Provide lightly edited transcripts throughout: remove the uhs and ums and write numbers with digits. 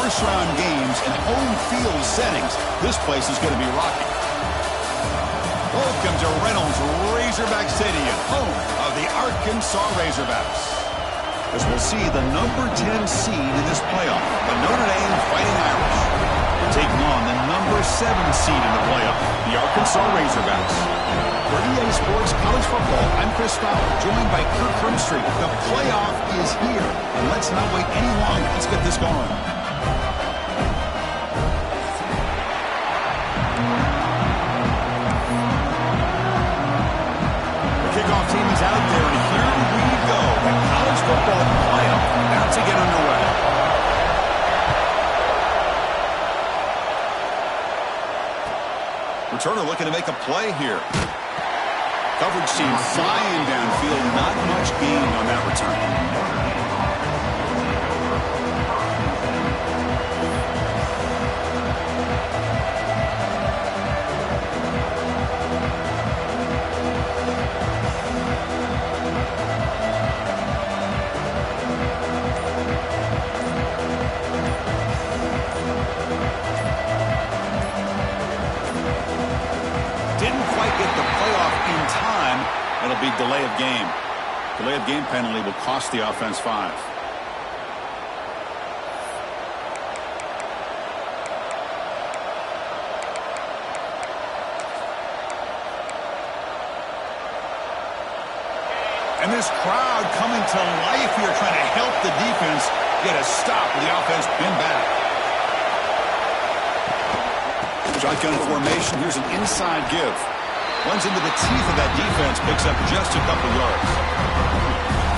first-round games in home field settings. This place is going to be rocking. Welcome to Reynolds Razorback Stadium, home of the Arkansas Razorbacks. As we'll see the number 10 seed in this playoff, the Notre Dame Fighting Irish, taking on the number 7 seed in the playoff, the Arkansas Razorbacks. For EA Sports College Football, I'm Chris Fowler, joined by Kirk Crimstreet. The playoff is here, and let's not wait any longer. Let's get this going. The kickoff team is out there, and here we go. The college football playoff about to get underway. Returner looking to make a play here. Coverage team flying downfield. Not much gain on that return. It'll be delay of game. Delay of game penalty will cost the offense 5. And this crowd coming to life here, trying to help the defense get a stop with the offense pinned back. Shotgun formation. Here's an inside give. Runs into the teeth of that defense, picks up just a couple yards.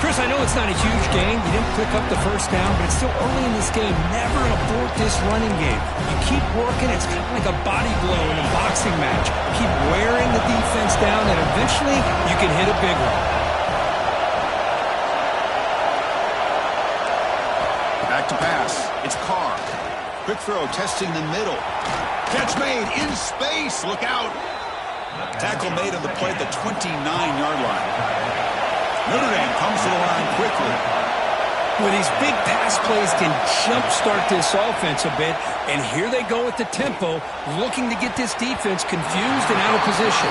Chris, I know it's not a huge gain. You didn't pick up the first down, but it's still early in this game. Never abort this running game. You keep working. It's kind of like a body blow in a boxing match. Keep wearing the defense down, and eventually you can hit a big one. Back to pass. It's Carr. Quick throw, testing the middle. Catch made in space. Look out. Tackle made on the play at the 29-yard line. Notre Dame comes to the line quickly. Well, these big pass plays can jumpstart this offense a bit, and here they go with the tempo, looking to get this defense confused and out of position.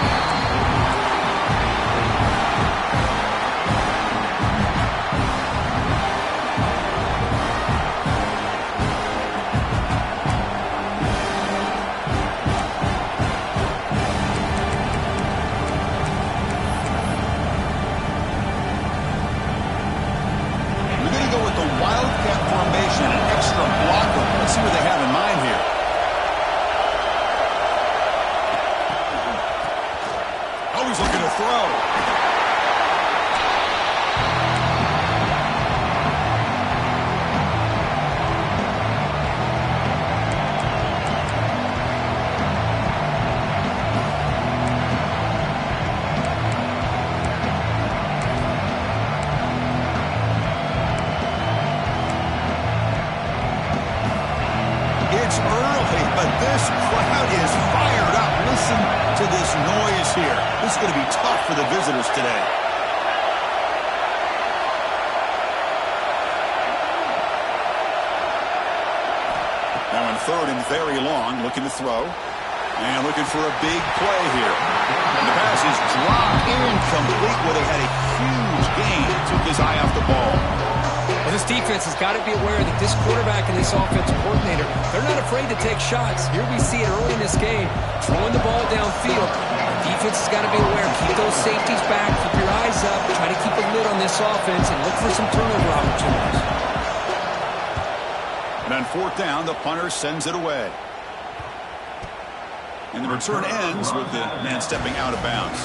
Let's see what they have in mind here. Always looking to throw. This is going to be tough for the visitors today. Now on 3rd and very long, looking to throw. And looking for a big play here. And the pass is dropped incomplete where they had a huge gain. Took his eye off the ball. Well, this defense has got to be aware that this quarterback and this offensive coordinator, they're not afraid to take shots. Here we see it early in this game, throwing the ball downfield. The defense has got to be aware. Keep those safeties back. Keep your eyes up. Try to keep a lid on this offense and look for some turnover opportunities. And on 4th down, the punter sends it away. And the return ends with the man stepping out of bounds.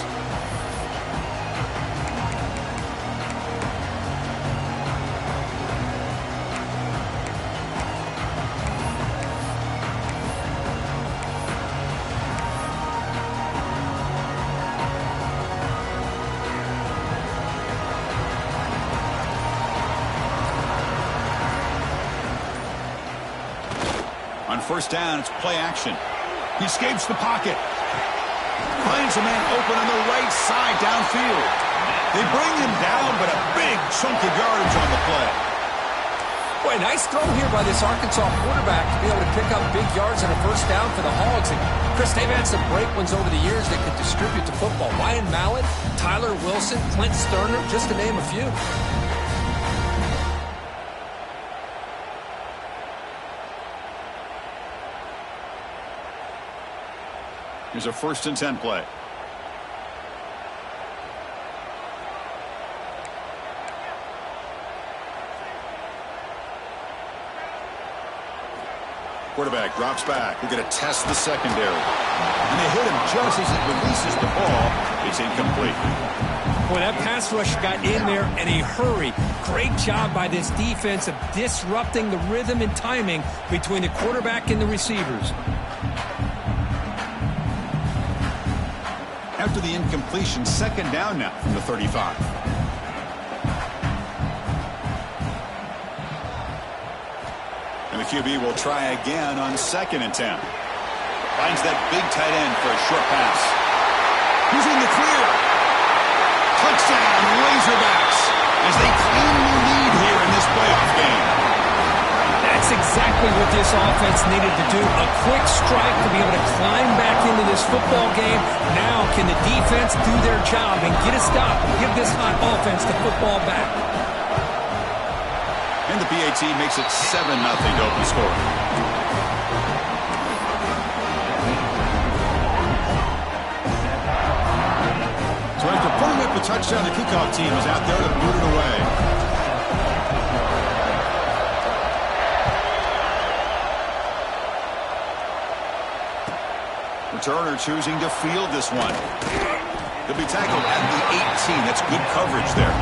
On 1st down, it's play action. He escapes the pocket. Finds a man open on the right side downfield. They bring him down, but a big chunk of yardage on the play. Boy, nice throw here by this Arkansas quarterback to be able to pick up big yards on a first down for the Hogs. And Chris, they've had some great ones over the years that could distribute the football. Ryan Mallett, Tyler Wilson, Clint Sterner, just to name a few. Here's a 1st and 10 play. Quarterback drops back. We're going to test the secondary. And they hit him just as it releases the ball. It's incomplete. Boy, that pass rush got in there in a hurry. Great job by this defense of disrupting the rhythm and timing between the quarterback and the receivers. After the incompletion, 2nd down now from the 35. And the QB will try again on 2nd and 10. Finds that big tight end for a short pass. He's in the clear. Touchdown, Razorbacks, as they claim the lead here in this playoff game. That's exactly what this offense needed to do. A quick strike to be able to climb back into this football game. Now can the defense do their job and get a stop and give this hot offense the football back? And the PAT makes it 7-0 to open score. So after putting up a touchdown, the kickoff team is out there to boot it away. Returner choosing to field this one. He'll be tackled at the 18. That's good coverage there.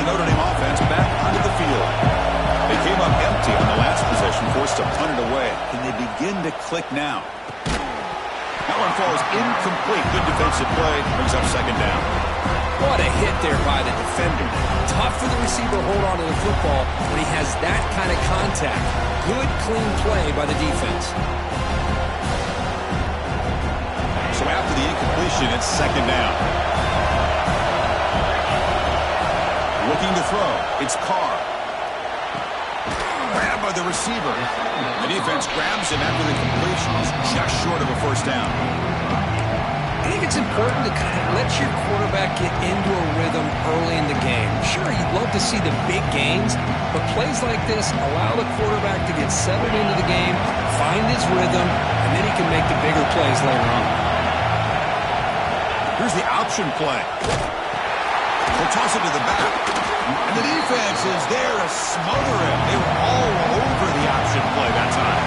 Notre Dame offense back onto the field. They came up empty on the last possession, forced to punt it away. Can they begin to click now? That one falls incomplete. Good defensive play. Brings up 2nd down. What a hit there by the defender. Tough for the receiver to hold on to the football when he has that kind of contact. Good, clean play by the defense. So after the incompletion, it's 2nd down. Looking to throw. It's Carr. Grabbed by the receiver. The defense grabs him after the completion. He's just short of a 1st down. I think it's important to kind of let your quarterback get into a rhythm early in the game. Sure, you'd love to see the big gains, but plays like this allow the quarterback to get settled into the game, find his rhythm, and then he can make the bigger plays later on. Here's the option play. They'll toss it to the back. And the defense is there to smother him. They were all over the option play that time.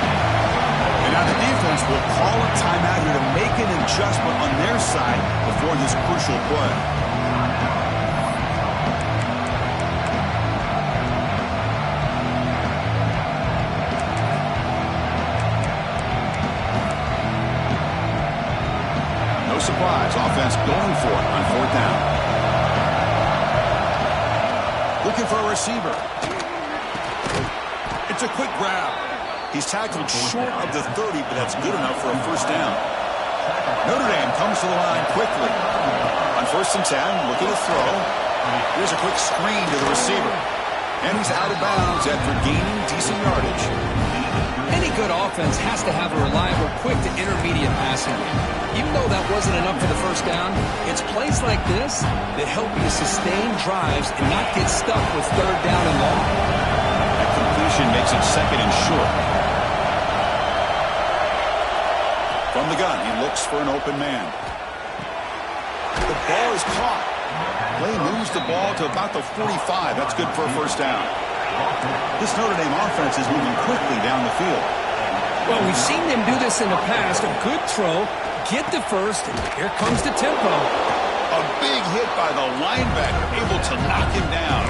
And now the defense will call a timeout here to make an adjustment on their side before this crucial play. No surprise, offense going for it on 4th down. Looking for a receiver. It's a quick grab. He's tackled short of the 30, but that's good enough for a 1st down. Notre Dame comes to the line quickly. On 1st and 10, looking to throw. Here's a quick screen to the receiver. And he's out of bounds after gaining decent yardage. Any good offense has to have a reliable, quick to intermediate passing game. Even though that wasn't enough for the 1st down, it's plays like this that help you sustain drives and not get stuck with 3rd down and long. That completion makes it 2nd and short. From the gun, he looks for an open man. The ball is caught. Play moves the ball to about the 45. That's good for a 1st down. This Notre Dame offense is moving quickly down the field. Well, we've seen them do this in the past. A good throw, get the 1st, and here comes the tempo. A big hit by the linebacker, able to knock him down.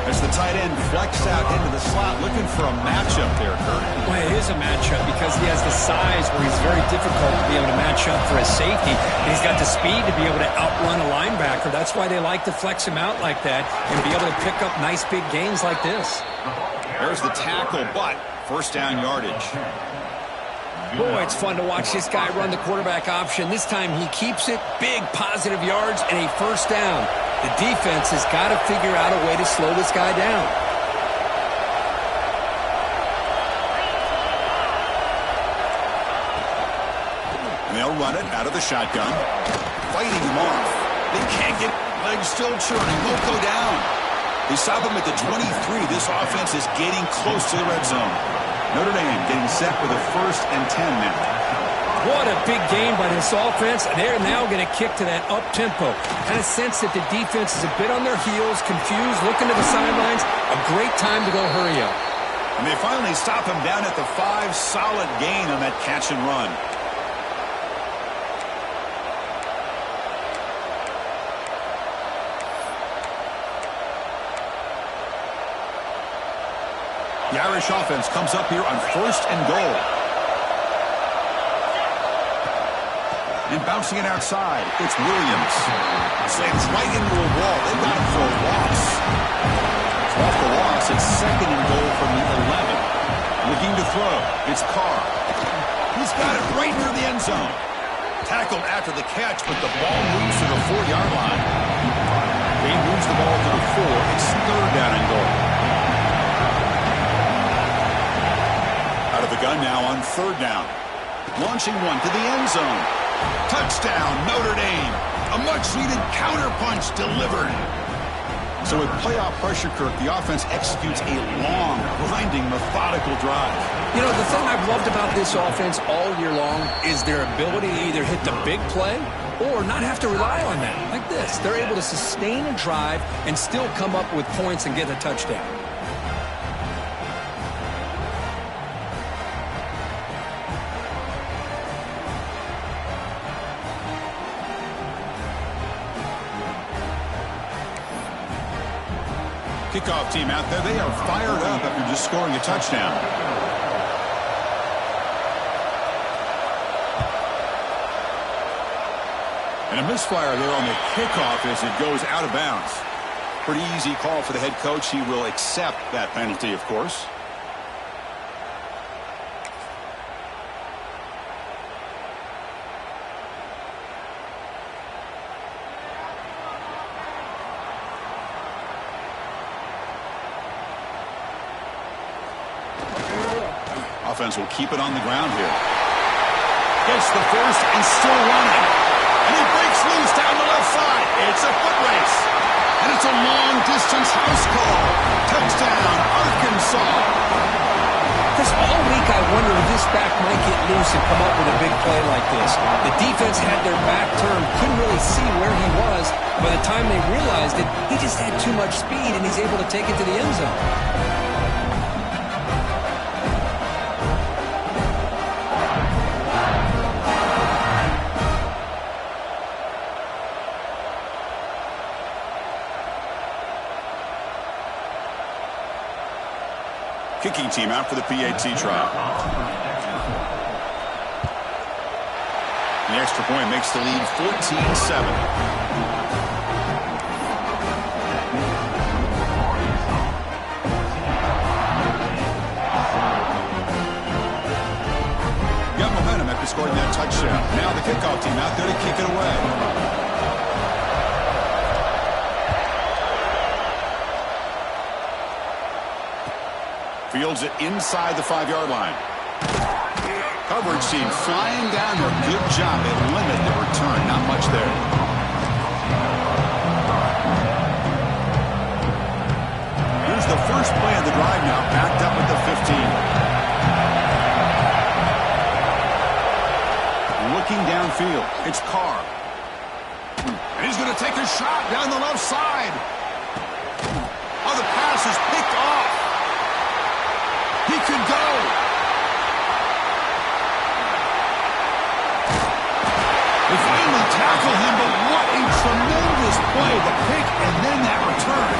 As the tight end flexed out into the slot, looking for a matchup there, Kurt. Well, it is a matchup because he has the size where he's very difficult to be able to match up for his safety. And he's got the speed to be able to outrun a linebacker. That's why they like to flex him out like that and be able to pick up nice big gains like this. There's the tackle, but 1st down yardage. Boy, it's fun to watch this guy run the quarterback option. This time he keeps it, big positive yards, and a first down. The defense has got to figure out a way to slow this guy down. They'll run it out of the shotgun. Fighting him off. They can't get legs still churning. Won't go down. They stop him at the 23. This offense is getting close to the red zone. Notre Dame getting set with a 1st and 10 now. What a big game by this offense. They're now going to kick to that up-tempo. Kind of sense that the defense is a bit on their heels, confused, looking to the sidelines. A great time to go hurry up. And they finally stop him down at the 5. Solid gain on that catch and run. The Irish offense comes up here on 1st and goal. And bouncing it outside, it's Williams. Slams right into a wall. They've got him for a loss. It's off the loss. It's 2nd and goal from the 11. Looking to throw. It's Carr. He's got it right near the end zone. Tackled after the catch, but the ball moves to the 4-yard line. They moves the ball to the 4. It's 3rd down and goal. Out of the gun now on 3rd down. Launching one to the end zone. Touchdown, Notre Dame. A much-needed counterpunch delivered. So with playoff pressure, Kirk, the offense executes a long, grinding, methodical drive. You know, the thing I've loved about this offense all year long is their ability to either hit the big play or not have to rely on that. Like this. They're able to sustain a drive and still come up with points and get a touchdown. Kickoff team out there. They are fired up after just scoring a touchdown. And a misfire there on the kickoff as it goes out of bounds. Pretty easy call for the head coach. He will accept that penalty, of course. Offense will keep it on the ground here. Gets the first and still running. And he breaks loose down the left side. It's a foot race. And it's a long-distance house call. Touchdown, Arkansas. Chris, all week I wondered if this back might get loose and come up with a big play like this. The defense had their back turned, couldn't really see where he was. By the time they realized it, he just had too much speed, and he's able to take it to the end zone. Kicking team out for the PAT trial. The extra point makes the lead 14-7. Got momentum after scoring that touchdown. Now the kickoff team out there to kick it away. Fields it inside the 5-yard line. Coverage team flying down there. Good job. They limit the return. Not much there. Here's the first play of the drive now. Backed up at the 15. Looking downfield. It's Carr. And he's going to take a shot down the left side. Oh, the pass is picked off. He could go. They finally tackle him, but what a tremendous play. The pick and then that return.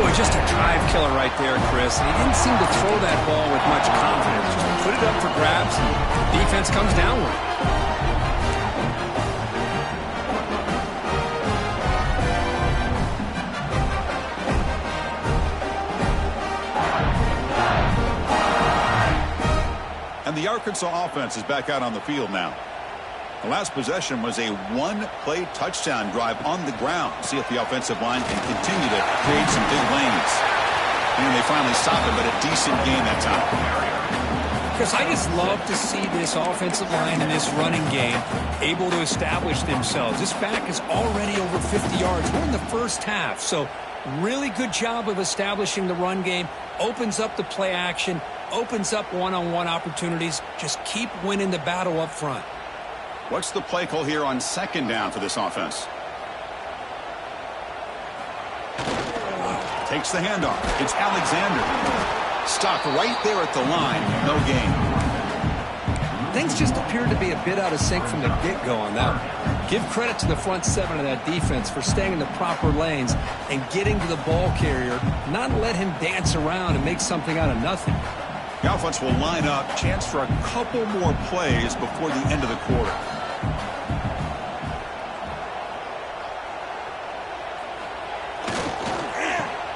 Boy, just a drive killer right there, Chris. He didn't seem to throw that ball with much confidence. Just put it up for grabs, and defense comes down with it. And the Arkansas Arkansas offense is back out on the field now. The last possession was a one-play touchdown drive on the ground. See if the offensive line can continue to create some big lanes. And they finally stop it, but a decent game that time. Chris, I just love to see this offensive line and this running game able to establish themselves. This back is already over 50 yards. We're in the first half, so really good job of establishing the run game. Opens up the play action, opens up one-on-one opportunities. Just keep winning the battle up front. What's the play call here on second down for this offense? Takes the handoff. It's Alexander. Stopped right there at the line. No gain. Things just appeared to be a bit out of sync from the get-go on that one. Give credit to the front seven of that defense for staying in the proper lanes and getting to the ball carrier, not let him dance around and make something out of nothing. The offense will line up. Chance for a couple more plays before the end of the quarter.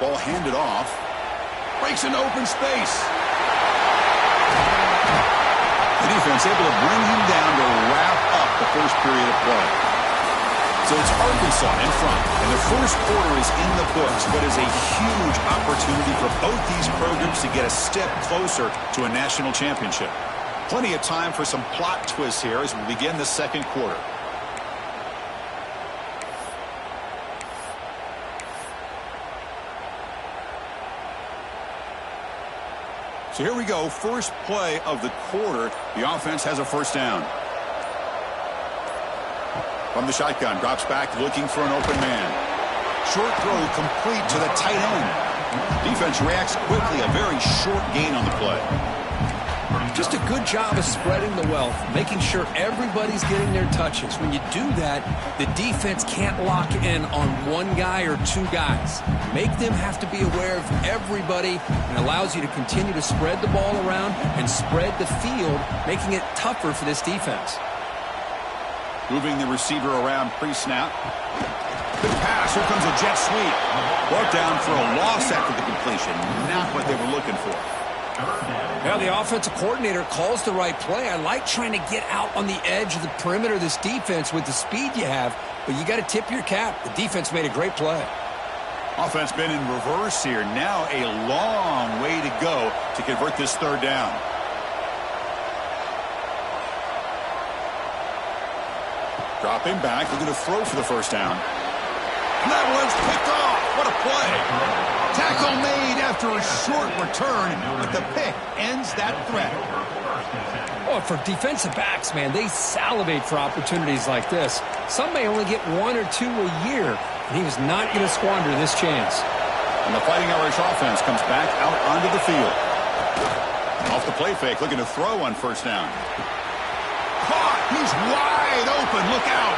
Ball handed off. Breaks into open space. The defense able to bring him down to wrap up the first period of play. So it's Arkansas in front, and the first quarter is in the books, but is a huge opportunity for both these programs to get a step closer to a national championship. Plenty of time for some plot twists here as we begin the second quarter. So here we go, first play of the quarter. The offense has a first down. From the shotgun, drops back looking for an open man. Short throw complete to the tight end. Defense reacts quickly, a very short gain on the play. Just a good job of spreading the wealth, making sure everybody's getting their touches. When you do that, the defense can't lock in on one guy or two guys. Make them have to be aware of everybody, and allows you to continue to spread the ball around and spread the field, making it tougher for this defense. Moving the receiver around pre-snap. Good pass. Here comes a jet sweep. Brought down for a loss after the completion. Not what they were looking for. Now the offensive coordinator calls the right play. I like trying to get out on the edge of the perimeter of this defense with the speed you have, but you got to tip your cap. The defense made a great play. Offense been in reverse here. Now a long way to go to convert this third down. Dropping back, looking to throw for the first down. And that one's picked off. What a play. Tackle made after a short return, but the pick ends that threat. Oh, for defensive backs, man, they salivate for opportunities like this. Some may only get one or two a year, and he was not going to squander this chance. And the Fighting Irish offense comes back out onto the field. Off the play fake, looking to throw on first down. Caught! He's wide open. Look out.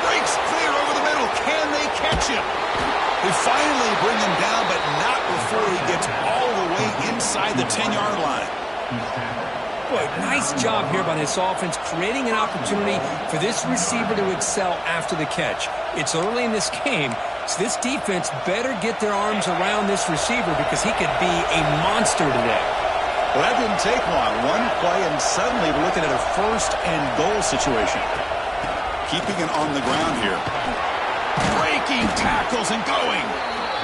Breaks clear over the middle. Can they catch him? They finally bring him down, but not before he gets all the way inside the 10-yard line. Boy, nice job here by this offense, creating an opportunity for this receiver to excel after the catch. It's early in this game, so this defense better get their arms around this receiver because he could be a monster today. Well, that didn't take long. One play, and suddenly we're looking at a first-and-goal situation. Keeping it on the ground here. Breaking tackles and going.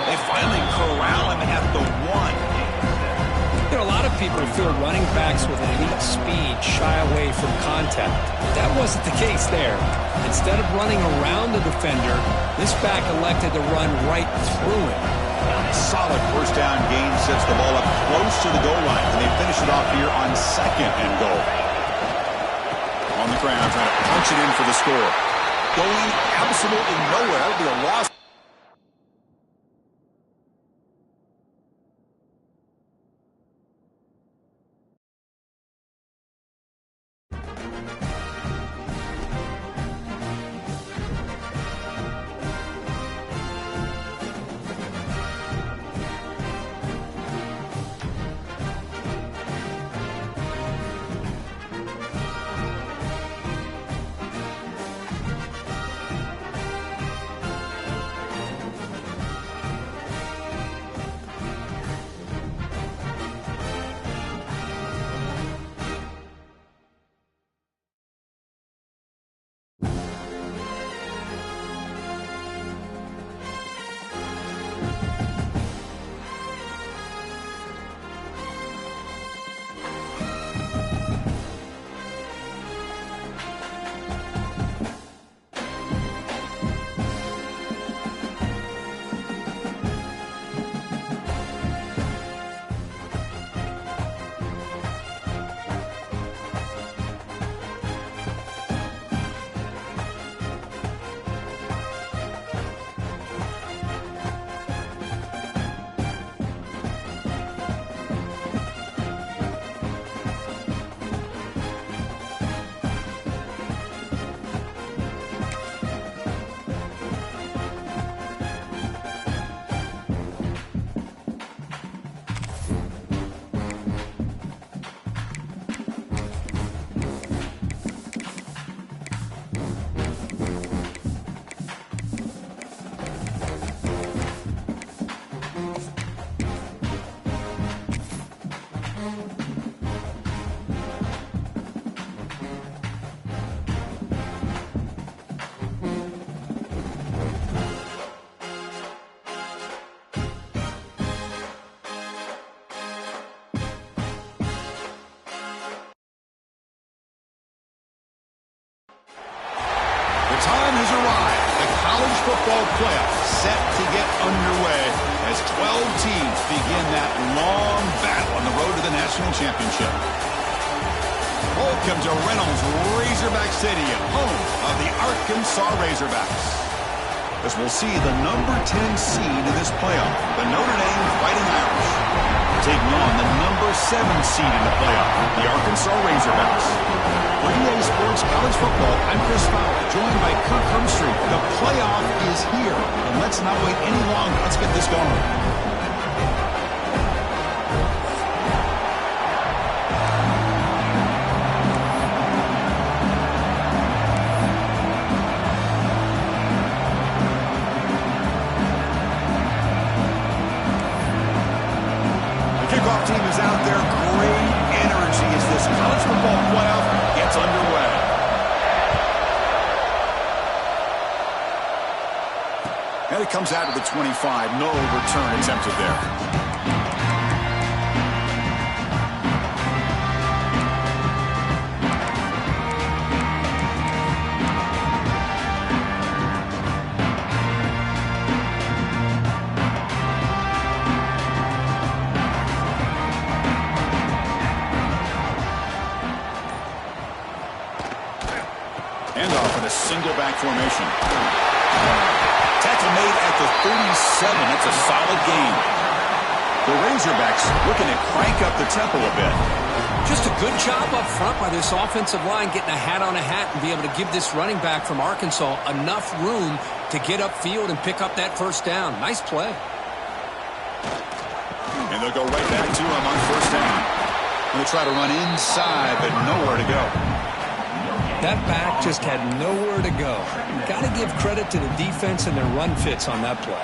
They finally corral him at the one. You know, a lot of people feel running backs with elite speed shy away from contact. That wasn't the case there. Instead of running around the defender, this back elected to run right through him. Solid first down gain sets the ball up close to the goal line, and they finish it off here on second and goal. On the ground, trying to punch it in for the score. Going absolutely nowhere. That would be a loss. The time has arrived. The college football playoff set to get underway as 12 teams begin that long battle on the road to the national championship. Welcome to Reynolds Razorback Stadium, home of the Arkansas Razorbacks. As we'll see the number 10 seed in this playoff, the Notre Dame Fighting Irish, taking on the number 7 seed in the playoff, the Arkansas Razorbacks. For EA Sports College Football, I'm Chris Fowler, joined by Kirk Hermstreet. The playoff is here, and let's not wait any longer. Let's get this going. Kickoff team is out there. Great energy as this college football playoff gets underway. And it comes out of the 25. No return attempted there. Handoff in a single back formation. Tackle made at the 37. That's a solid gain. The Razorbacks looking to crank up the tempo a bit. Just a good job up front by this offensive line, getting a hat on a hat and be able to give this running back from Arkansas enough room to get upfield and pick up that first down. Nice play. And they'll go right back to him on first down. They'll try to run inside, but nowhere to go. That back just had nowhere to go. Got to give credit to the defense and their run fits on that play.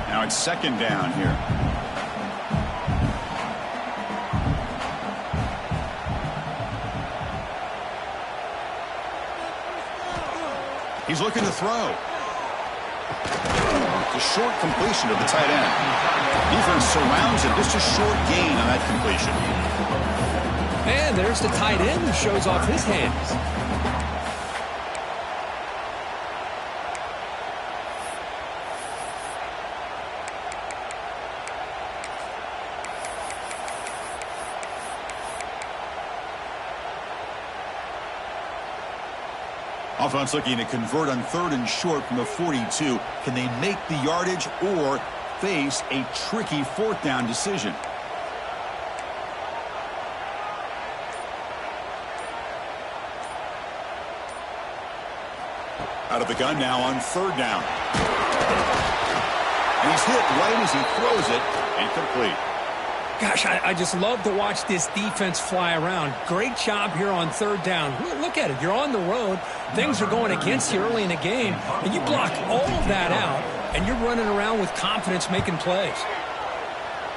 Now it's second down here. He's looking to throw. It's a short completion to the tight end. Defense surrounds it. Just a short gain on that completion. And there's the tight end who shows off his hands. Offense looking to convert on third and short from the 42. Can they make the yardage or face a tricky fourth down decision? Out of the gun now on third down. And he's hit right as he throws it, incomplete. Gosh, I just love to watch this defense fly around. Great job here on third down. Look at it. You're on the road. Things are going against you early in the game, and you block all of that out, and you're running around with confidence making plays.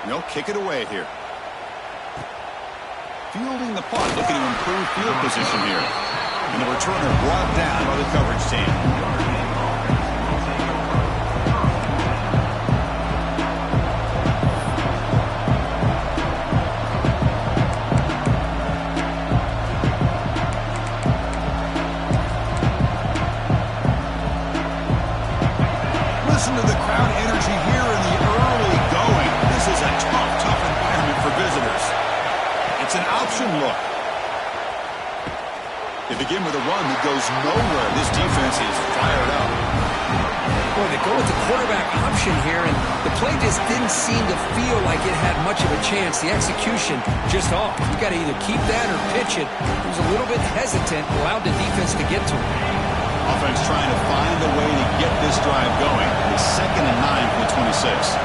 And they'll kick it away here. Fielding the punt, looking to improve field position here. And the returner brought down by the coverage team. Listen to the crowd energy here in the early going. This is a tough environment for visitors. It's an option look. They begin with a run that goes nowhere. This defense is fired up. Boy, they go with the quarterback option here, and the play just didn't seem to feel like it had much of a chance. The execution just off. You got to either keep that or pitch it. He was a little bit hesitant, allowed the defense to get to him. Offense trying to find a way to get this drive going. It's 2nd and 9 from the 26.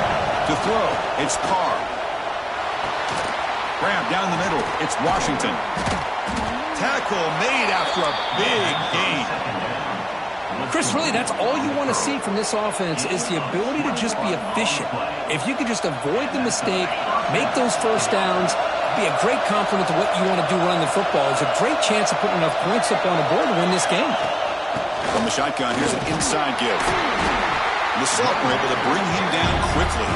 To throw, it's Carr. Grab down the middle, it's Washington. Tackle made after a big gain. Chris, really, that's all you want to see from this offense is the ability to just be efficient. If you can just avoid the mistake, make those first downs, be a great complement to what you want to do running the football. There's a great chance of putting enough points up on the board to win this game. From the shotgun, here's an inside give. And the Celts were able to bring him down quickly.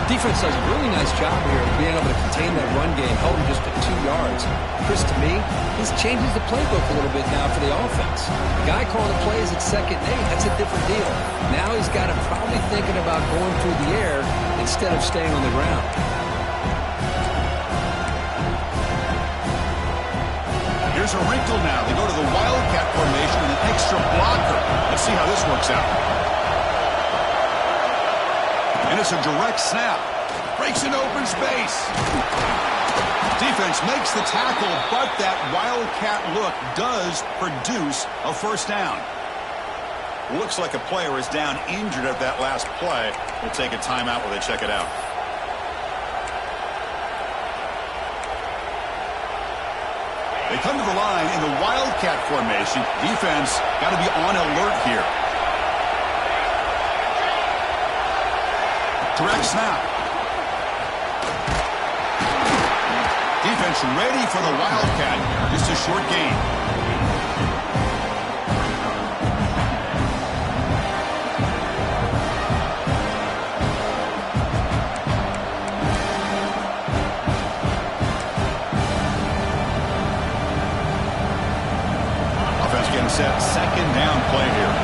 Defense does a really nice job here of being able to contain that run game, held him just at 2 yards. Chris, to me, this changes the playbook a little bit now for the offense. The guy calling the plays at 2nd and 8, that's a different deal. Now he's got him probably thinking about going through the air instead of staying on the ground. Here's a wrinkle now. They go to the Wildcat formation with an extra blocker. Let's see how this works out. And it's a direct snap. Breaks into open space. Defense makes the tackle, but that Wildcat look does produce a first down. Looks like a player is down injured at that last play. We'll take a timeout while they check it out. They come to the line in the Wildcat formation. Defense got to be on alert here. Direct snap. Defense ready for the Wildcat. Just a short gain. Offense getting set. 2nd down play here.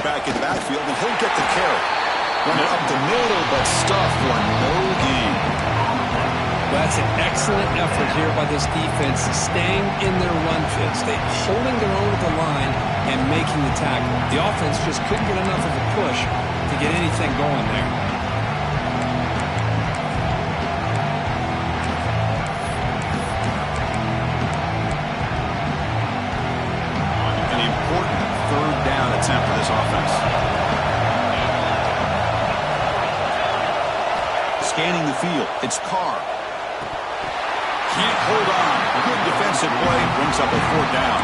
Back in the backfield, and he'll get the carry. Run it up the middle, but stuff for no gain. Well, that's an excellent effort here by this defense, staying in their run fits. They're holding their own at the line and making the tackle. The offense just couldn't get enough of a push to get anything going there. Attempt for this offense. Scanning the field. It's Carr. Can't hold on. Good defensive play brings up a 4th down.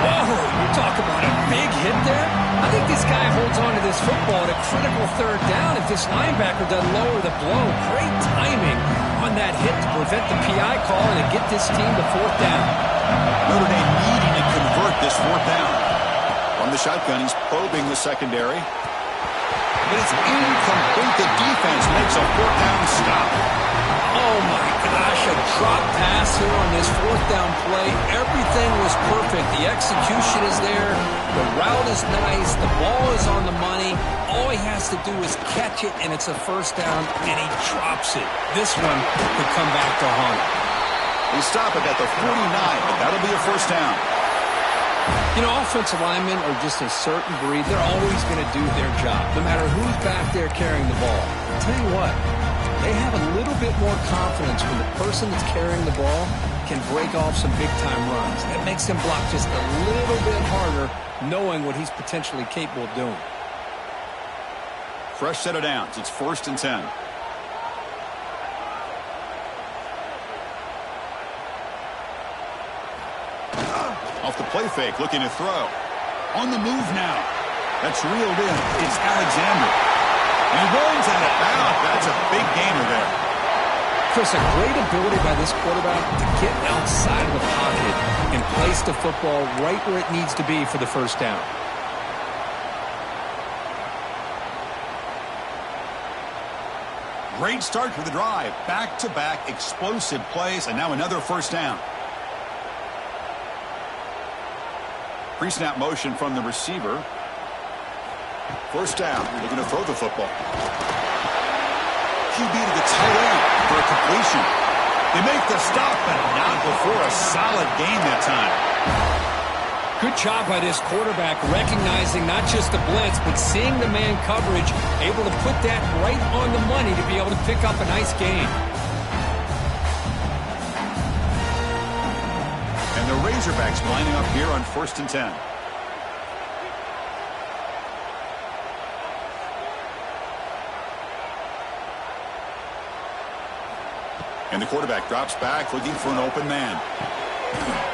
Whoa, you talk about a big hit there. I think this guy holds on to this football at a critical 3rd down if this linebacker doesn't lower the blow. Great timing on that hit to prevent the PI call and to get this team to 4th down. Notre Dame needing to convert this 4th down. From the shotgun, he's probing the secondary. But it's incomplete. The defense makes a 4th down stop. Oh, my gosh, a drop pass here on this 4th down play. Everything was perfect. The execution is there. The route is nice. The ball is on the money. All he has to do is catch it, and it's a 1st down, and he drops it. This one could come back to haunt him. They stop it at the 49, but that'll be a 1st down. You know, offensive linemen are just a certain breed. They're always going to do their job, no matter who's back there carrying the ball. I'll tell you what, they have a little bit more confidence when the person that's carrying the ball can break off some big-time runs. That makes them block just a little bit harder, knowing what he's potentially capable of doing. Fresh set of downs. It's 1st and 10. Off the play fake, looking to throw. On the move now. That's reeled in. It's Alexander. And he runs out of bounds. That's a big gainer there. Chris, a great ability by this quarterback to get outside of the pocket and place the football right where it needs to be for the 1st down. Great start for the drive. Back-to-back explosive plays, and now another 1st down. Pre-snap motion from the receiver. 1st down. Looking to throw the football. QB to the tight end for a completion. They make the stop, but not before a solid gain that time. Good job by this quarterback recognizing not just the blitz, but seeing the man coverage, able to put that right on the money to be able to pick up a nice gain. And the Razorbacks lining up here on 1st and 10. And the quarterback drops back looking for an open man.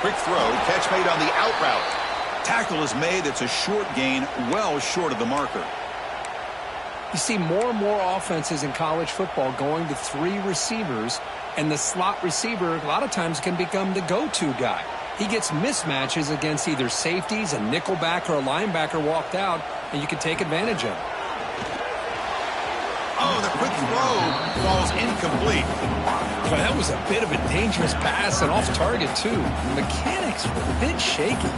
Quick throw, catch made on the out route. Tackle is made. It's a short gain, well short of the marker. You see more and more offenses in college football going to 3 receivers, and the slot receiver a lot of times can become the go-to guy. He gets mismatches against either safeties, a nickelback, or a linebacker walked out, and you can take advantage of it. throw falls incomplete. Well, that was a bit of a dangerous pass and off target, too. The mechanics were a bit shaky.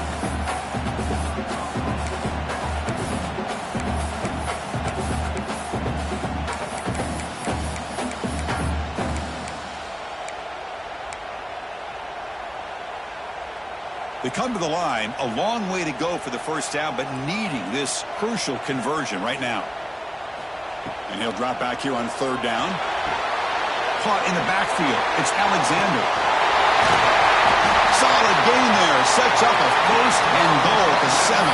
They come to the line, a long way to go for the first down, but needing this crucial conversion right now. And he'll drop back here on third down. Caught in the backfield. It's Alexander. Solid gain there. Sets up a first and goal to 7.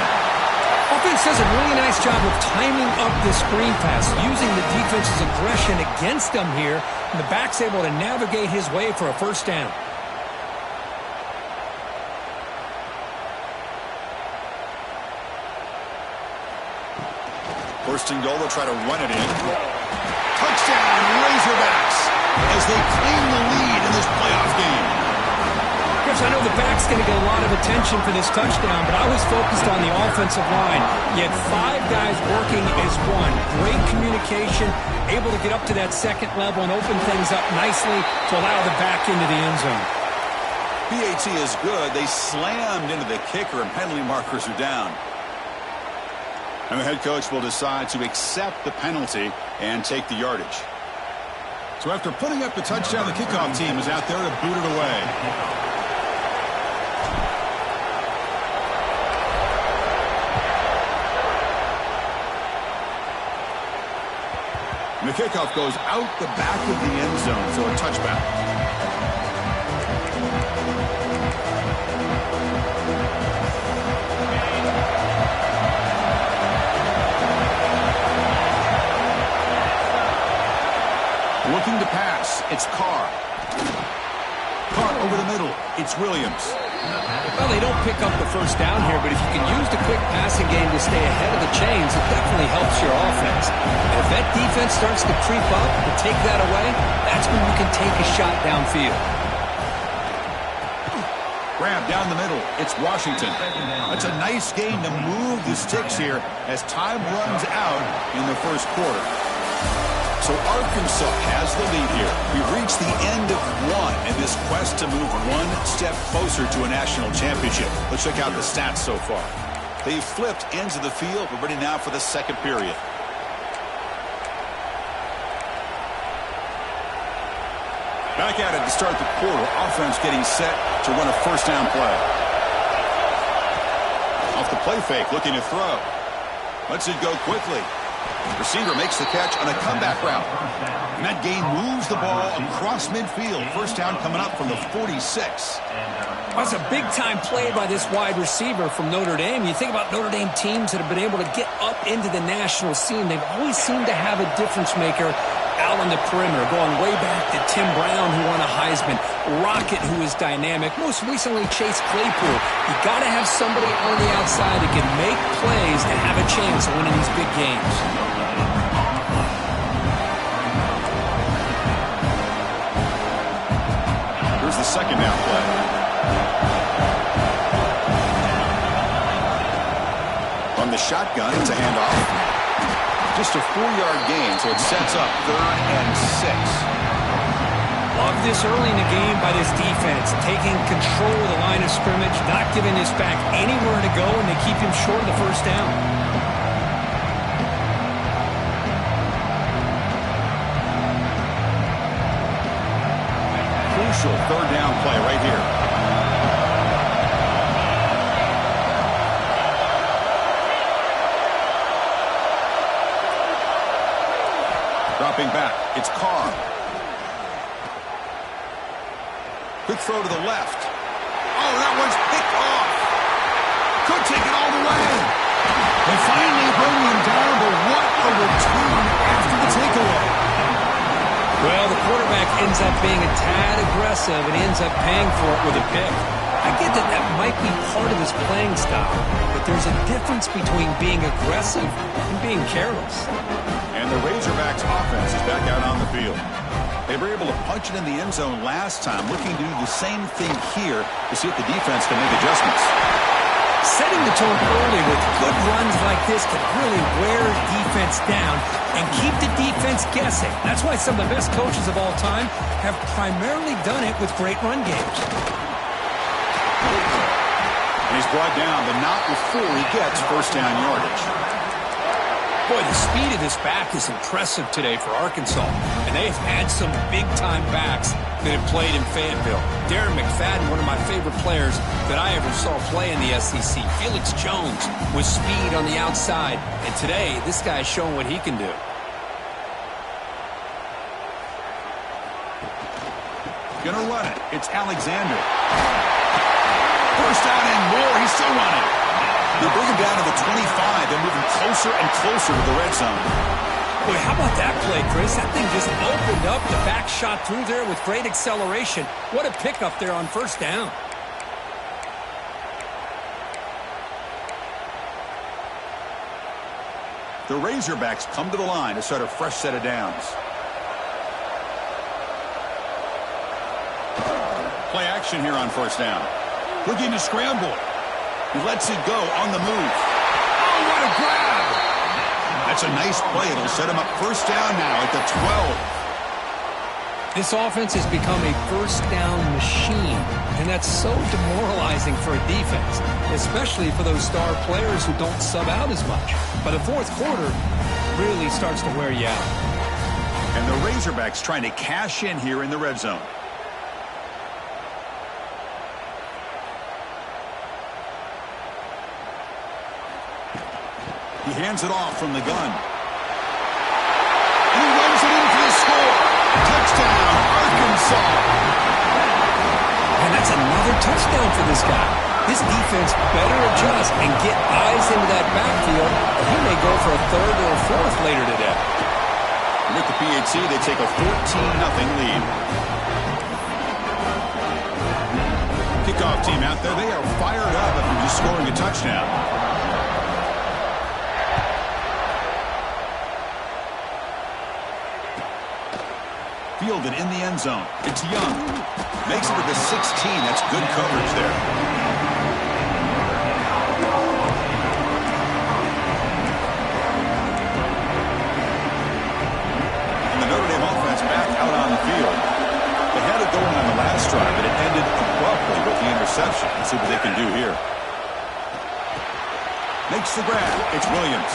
Offense does a really nice job of timing up the screen pass, using the defense's aggression against them here, and the back's able to navigate his way for a first down. First and goal, they'll try to run it in. Touchdown, Razorbacks, as they claim the lead in this playoff game. Chris, I know the back's going to get a lot of attention for this touchdown, but I was focused on the offensive line. You had 5 guys working as one. Great communication, able to get up to that second level and open things up nicely to allow the back into the end zone. PAT is good. They slammed into the kicker, and penalty markers are down. And the head coach will decide to accept the penalty and take the yardage. So after putting up the touchdown, the kickoff team is out there to boot it away. And the kickoff goes out the back of the end zone, so a touchback. Looking to pass, it's Carr. Carr over the middle, it's Williams. Well, they don't pick up the first down here, but if you can use the quick passing game to stay ahead of the chains, it definitely helps your offense. And if that defense starts to creep up and take that away, that's when you can take a shot downfield. Grab down the middle, it's Washington. That's a nice gain to move the sticks here as time runs out in the first quarter. So Arkansas has the lead here. We've reached the end of one in this quest to move one step closer to a national championship. Let's check out the stats so far. They've flipped ends of the field. We're ready now for the second period. Back at it to start the quarter. Offense getting set to run a first down play. Off the play fake, looking to throw. Lets it go quickly. Receiver makes the catch on a comeback route. And that gain moves the ball across midfield. First down coming up from the 46. That's a big-time play by this wide receiver from Notre Dame. You think about Notre Dame teams that have been able to get up into the national scene. They've always seemed to have a difference maker out on the perimeter, going way back to Tim Brown, who won a Heisman, Rocket, who is dynamic, most recently Chase Claypool. You got to have somebody on the outside that can make plays to have a chance of winning these big games. Here's the second down play. From the shotgun, it's a handoff. Just a 4-yard gain, so it sets up 3rd and 6. Love this early in the game by this defense, taking control of the line of scrimmage, not giving this back anywhere to go, and they keep him short of the first down. Crucial 3rd down play right here. Dropping back, it's Carr. Quick throw to the left. Oh, that one's picked off. Could take it all the way. They finally bring him down, but what a return after the takeaway. Well, the quarterback ends up being a tad aggressive and ends up paying for it with a pick. I get that that might be part of his playing style, but there's a difference between being aggressive and being careless. And the Razorbacks offense is back out on the field. They were able to punch it in the end zone last time, looking to do the same thing here to see if the defense can make adjustments. Setting the tone early with good runs like this can really wear defense down and keep the defense guessing. That's why some of the best coaches of all time have primarily done it with great run games. And he's brought down, but not before he gets first down yardage. Boy, the speed of this back is impressive today for Arkansas. And they've had some big-time backs that have played in Fayetteville. Darren McFadden, one of my favorite players that I ever saw play in the SEC. Felix Jones with speed on the outside. And today, this guy's showing what he can do. Gonna run it. It's Alexander. First down and more. He's still running. They bring him down to the 25. They're moving closer and closer to the red zone. Boy, how about that play, Chris? That thing just opened up. The back shot through there with great acceleration. What a pickup there on first down. The Razorbacks come to the line to start a fresh set of downs. Play action here on first down. Looking to scramble. He lets it go on the move. Oh, what a grab! That's a nice play. It'll set him up first down now at the 12. This offense has become a first down machine, and that's so demoralizing for a defense, especially for those star players who don't sub out as much. But the fourth quarter really starts to wear you out. And the Razorbacks trying to cash in here in the red zone. He hands it off from the gun. And he runs it in for the score. Touchdown, Arkansas. And that's another touchdown for this guy. This defense better adjust and get eyes into that backfield. He may go for a third or a fourth later today. With the PHC, they take a 14-0 lead. Kickoff team out there, they are fired up after just scoring a touchdown. Fielded in the end zone. It's Young. Makes it to the 16. That's good coverage there. And the Notre Dame offense back out on the field. They had it going on the last drive, but it ended abruptly with the interception. Let's see what they can do here. Makes the grab. It's Williams.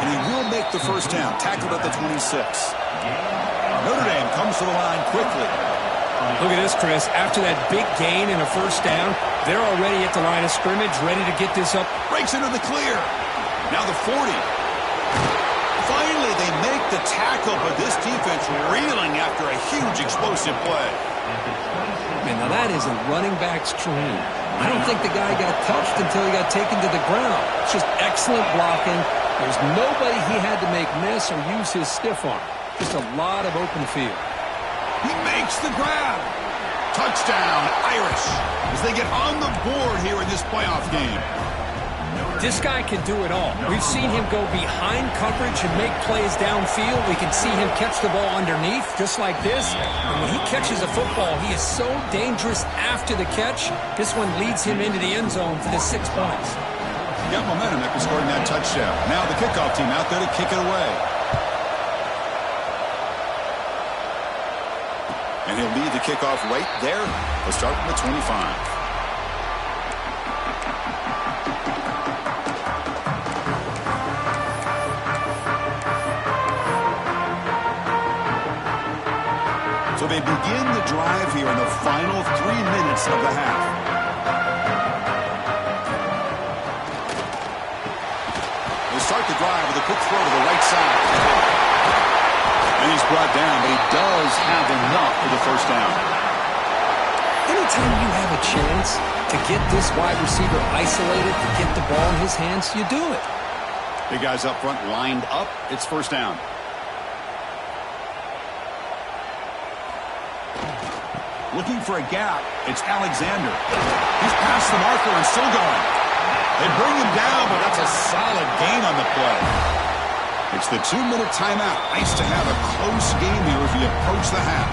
And he will make the first down. Tackled at the 26. Notre Dame comes to the line quickly. Look at this, Chris. After that big gain and a first down, they're already at the line of scrimmage, ready to get this up. Breaks into the clear. Now the 40. Finally, they make the tackle, but this defense reeling after a huge explosive play. Man, now that is a running back's dream. I don't think the guy got touched until he got taken to the ground. It's just excellent blocking. There's nobody he had to make miss or use his stiff arm. Just a lot of open field. He makes the grab. Touchdown, Irish, as they get on the board here in this playoff game. This guy can do it all. We've seen him go behind coverage and make plays downfield. We can see him catch the ball underneath, just like this. And when he catches a football, he is so dangerous after the catch. This one leads him into the end zone for the 6 points. Got momentum after scoring that touchdown. Now the kickoff team out there to kick it away. And he'll lead the kickoff right there. We'll start from the 25. So they begin the drive here in the final 3 minutes of the half. They start the drive with a quick throw to the right side. And he's brought down, but he does have enough for the first down. Anytime you have a chance to get this wide receiver isolated, to get the ball in his hands, you do it. Big guys up front lined up. It's first down. Looking for a gap. It's Alexander. He's past the marker and still going. They bring him down, but that's a solid gain on the play. It's the 2-minute timeout. Nice to have a close game here as we approach the half.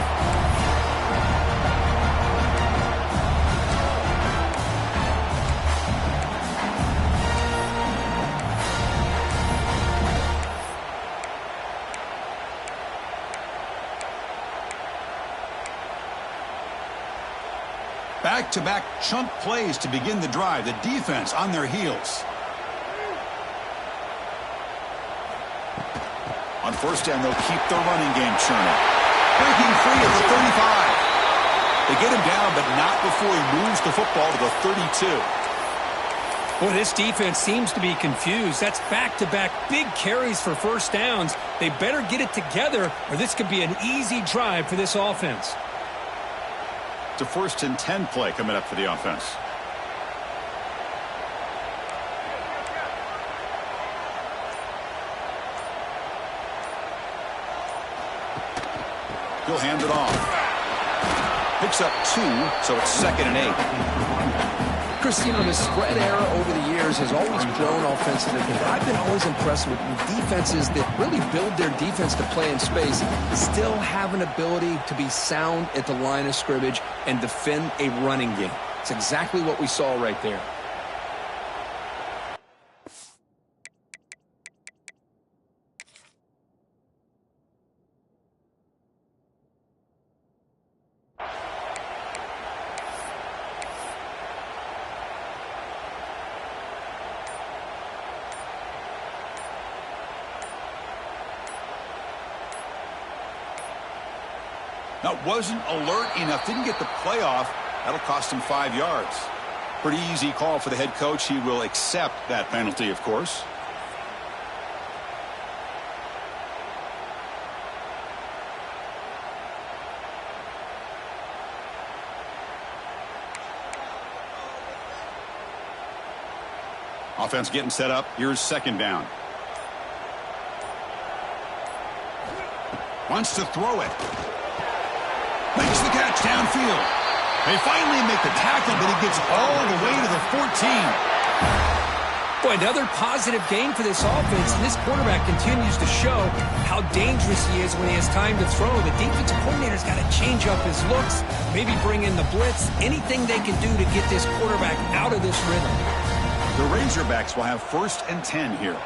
Back-to-back chunk plays to begin the drive. The defense on their heels. On first down, they'll keep their running game churning. Breaking free at the 35. They get him down, but not before he moves the football to the 32. Boy, this defense seems to be confused. That's back-to-back big carries for first downs. They better get it together, or this could be an easy drive for this offense. It's a 1st and 10 play coming up for the offense. He'll hand it off. Picks up 2, so it's 2nd and 8. Christine, the spread era over the years has always grown offensively, but I've been always impressed with defenses that really build their defense to play in space, still have an ability to be sound at the line of scrimmage and defend a running game. It's exactly what we saw right there. Now, wasn't alert enough, didn't get the play off. That'll cost him 5 yards. Pretty easy call for the head coach. He will accept that penalty, of course. Offense getting set up. Here's 2nd down. Wants to throw it. Makes the catch downfield. They finally make the tackle, but he gets all the way to the 14. Boy, another positive game for this offense. This quarterback continues to show how dangerous he is when he has time to throw. The defensive coordinator's got to change up his looks, maybe bring in the blitz, anything they can do to get this quarterback out of this rhythm. The Razorbacks will have 1st and 10 here.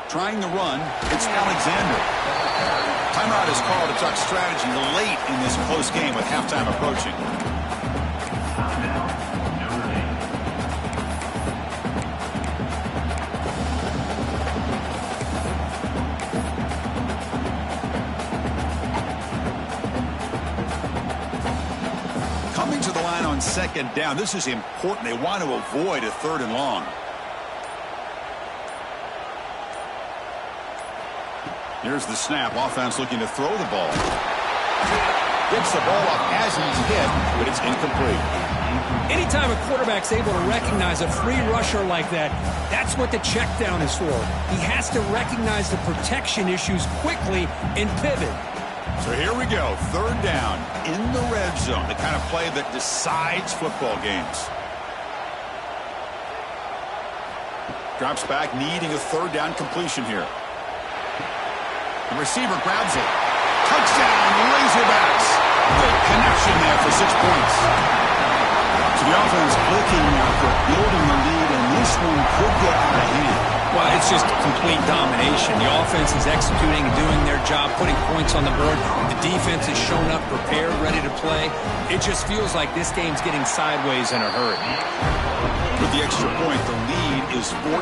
Trying the run, it's Alexander. Timeout is called to talk strategy late in this close game with halftime approaching. Coming to the line on 2nd down, this is important. They want to avoid a 3rd and long. Here's the snap. Offense looking to throw the ball. Gets the ball up as he's hit, but it's incomplete. Anytime a quarterback's able to recognize a free rusher like that, that's what the check down is for. He has to recognize the protection issues quickly and pivot. So here we go. 3rd down in the red zone. The kind of play that decides football games. Drops back, needing a 3rd down completion here. The receiver grabs it. Touchdown, Razorbacks. Great connection there for 6 points. So the offense clicking after building the lead, and this one could get out of hand. Well, it's just complete domination. The offense is executing and doing their job, putting points on the board. The defense has shown up, prepared, ready to play. It just feels like this game's getting sideways in a hurry. With the extra point, the lead is 14.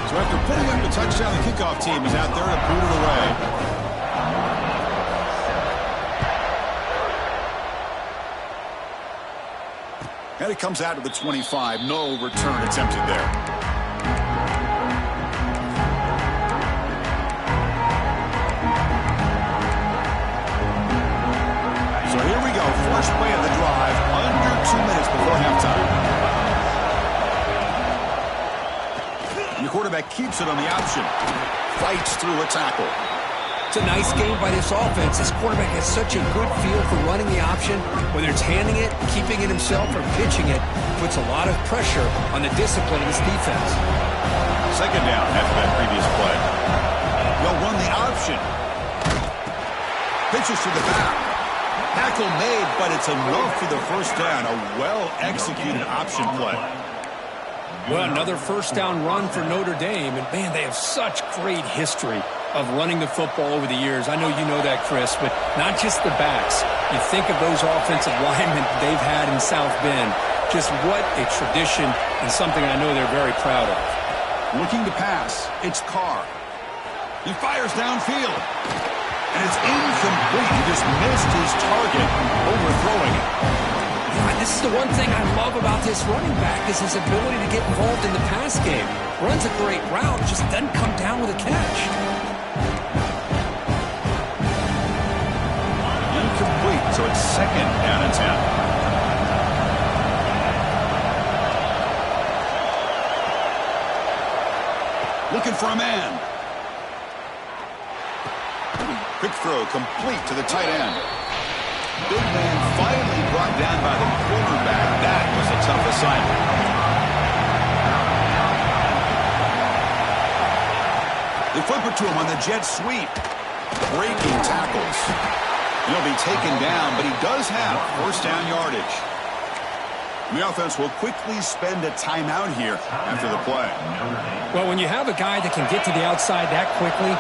So after putting up the touchdown, the kickoff team is out there to boot it away. And it comes out to the 25. No return attempted there. So here we go. First play of the drive. Under 2 minutes before halftime. The quarterback keeps it on the option. Fights through a tackle. It's a nice game by this offense. This quarterback has such a good feel for running the option. Whether it's handing it, keeping it himself, or pitching it, puts a lot of pressure on the discipline of this defense. 2nd down after that previous play. They'll run the option. Pitches to the back. Tackle made, but it's enough for the 1st down. A well-executed option play. Well, another first down run for Notre Dame, and man, they have such great history of running the football over the years. I know you know that, Chris, but not just the backs. You think of those offensive linemen they've had in South Bend. Just what a tradition and something I know they're very proud of. Looking to pass, it's Carr. He fires downfield, and it's incomplete. He just missed his target, overthrowing it. This is the one thing I love about this running back is his ability to get involved in the pass game. Runs a great route, just doesn't come down with a catch. Incomplete, so it's 2nd down and 10. Looking for a man. Quick throw complete to the tight end. Big man finally brought down by the quarterback. That was a tough assignment. They flip it to him on the jet sweep. Breaking tackles. He'll be taken down, but he does have first down yardage. The offense will quickly spend a timeout here after the play. Well, when you have a guy that can get to the outside that quickly,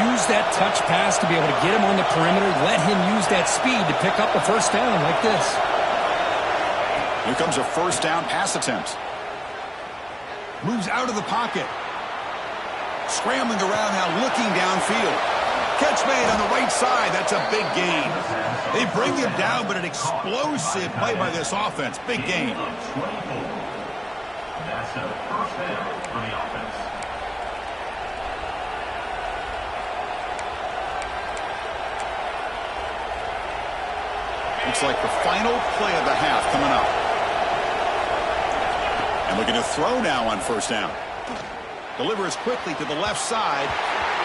use that touch pass to be able to get him on the perimeter, let him use that speed to pick up a first down like this. Here comes a first down pass attempt. Moves out of the pocket. Scrambling around now, looking downfield. Catch made on the right side. That's a big gain. They bring him down, but an explosive play by this offense. Big gain. That's a first down for the offense. Looks like the final play of the half coming up. And looking to throw now on first down. Delivers quickly to the left side.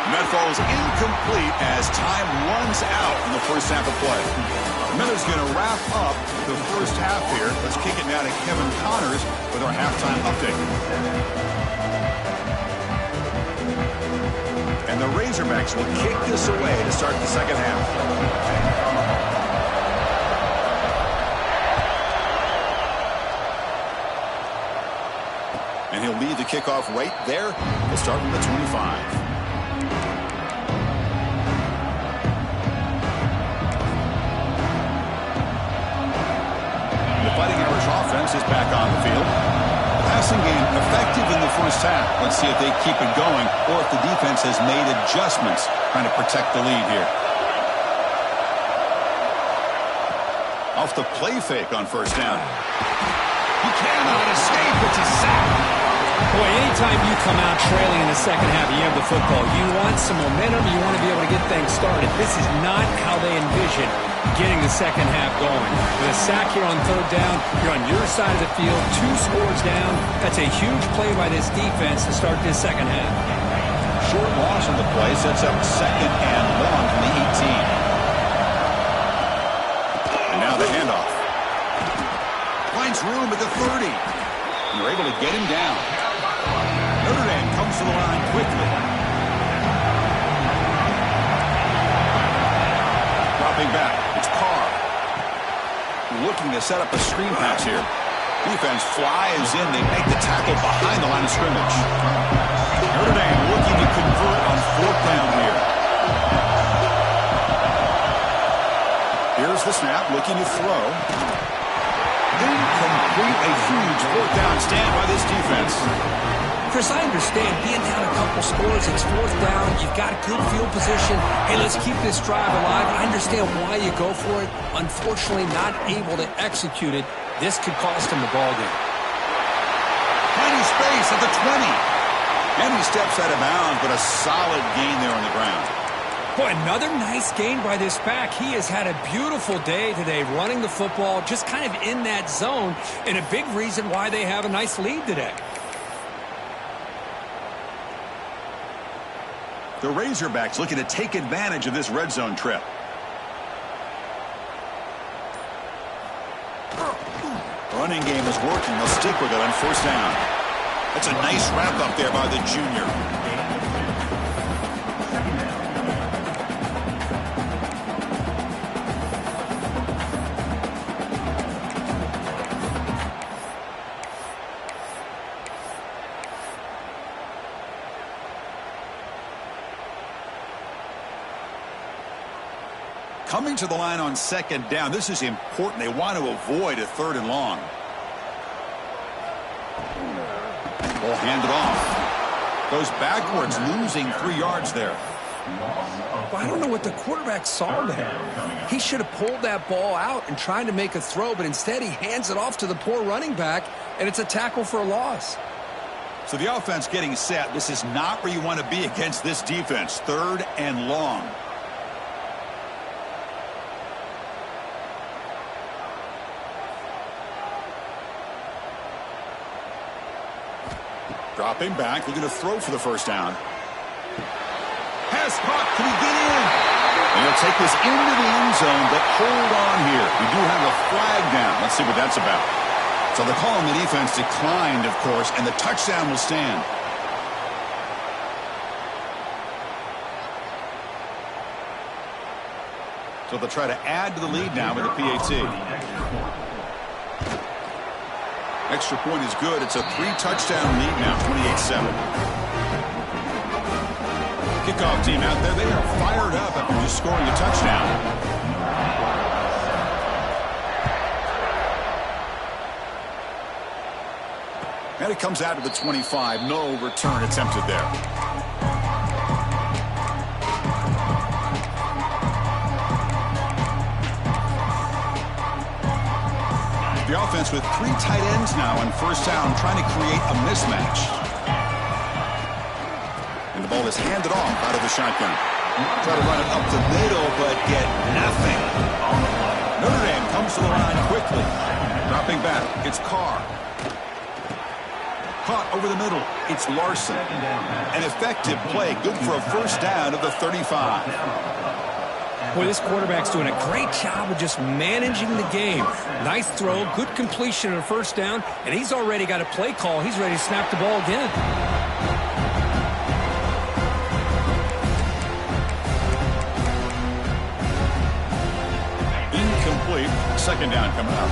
And that falls incomplete as time runs out in the first half of play. Miller's going to wrap up the first half here. Let's kick it now to Kevin Connors with our halftime update. And the Razorbacks will kick this away to start the second half. And he'll lead the kickoff right there. He'll start from the 25. Fighting Irish offense is back on the field. Passing game effective in the first half. Let's see if they keep it going or if the defense has made adjustments trying to protect the lead here. Off the play fake on first down. He cannot escape. It's a sack. Boy, anytime you come out trailing in the second half, you have the football. You want some momentum. You want to be able to get things started. This is not how they envision getting the second half going. With a sack here on third down, you're on your side of the field, 2 scores down. That's a huge play by this defense to start this second half. Short loss on the play sets up 2nd and long from the 18. And now the handoff. Finds room at the 30. And they're able to get him down. Notre Dame comes to the line quickly. Dropping back. It's Carr. Looking to set up a screen pass here. Defense flies in. They make the tackle behind the line of scrimmage. Notre Dame looking to convert on 4th down here. Here's the snap. Looking to throw. Incomplete. A huge 4th down stand by this defense. Chris, I understand being down a couple scores, it's 4th down, you've got a good field position. Hey, let's keep this drive alive. I understand why you go for it. Unfortunately, not able to execute it. This could cost him the ball game. Tiny space at the 20. And he steps out of bounds, but a solid gain there on the ground. Boy, another nice gain by this back. He has had a beautiful day today running the football, just kind of in that zone, and a big reason why they have a nice lead today. The Razorbacks looking to take advantage of this red zone trip. Running game is working. They'll stick with it on first down. That's a nice wrap up there by the junior. coming to the line on second down. This is important. They want to avoid a 3rd and long. Ball handed off. Goes backwards, losing 3 yards there. Well, I don't know what the quarterback saw there. He should have pulled that ball out and tried to make a throw, but instead he hands it off to the poor running back, and it's a tackle for a loss. So the offense getting set. This is not where you want to be against this defense. 3rd and long. Dropping back, looking to throw for the 1st down. Pass caught. Can he get in? And he'll take this into the end zone, but hold on here. We do have a flag down. Let's see what that's about. So the call on the defense declined, of course, and the touchdown will stand. So they'll try to add to the lead now with a PAT. Extra point is good. It's a 3-touchdown lead now, 28-7. Kickoff team out there. They are fired up after just scoring a touchdown. And it comes out to the 25. No return attempted there. The offense with 3 tight ends now on 1st down, trying to create a mismatch. And the ball is handed off out of the shotgun. Try to run it up the middle, but get nothing. Notre Dame comes to the line quickly. Dropping back, it's Carr. Caught over the middle, it's Larson. An effective play, good for a 1st down of the 35. Boy, this quarterback's doing a great job of just managing the game. Nice throw, good completion on a 1st down, and he's already got a play call. He's ready to snap the ball again. Incomplete. 2nd down coming up.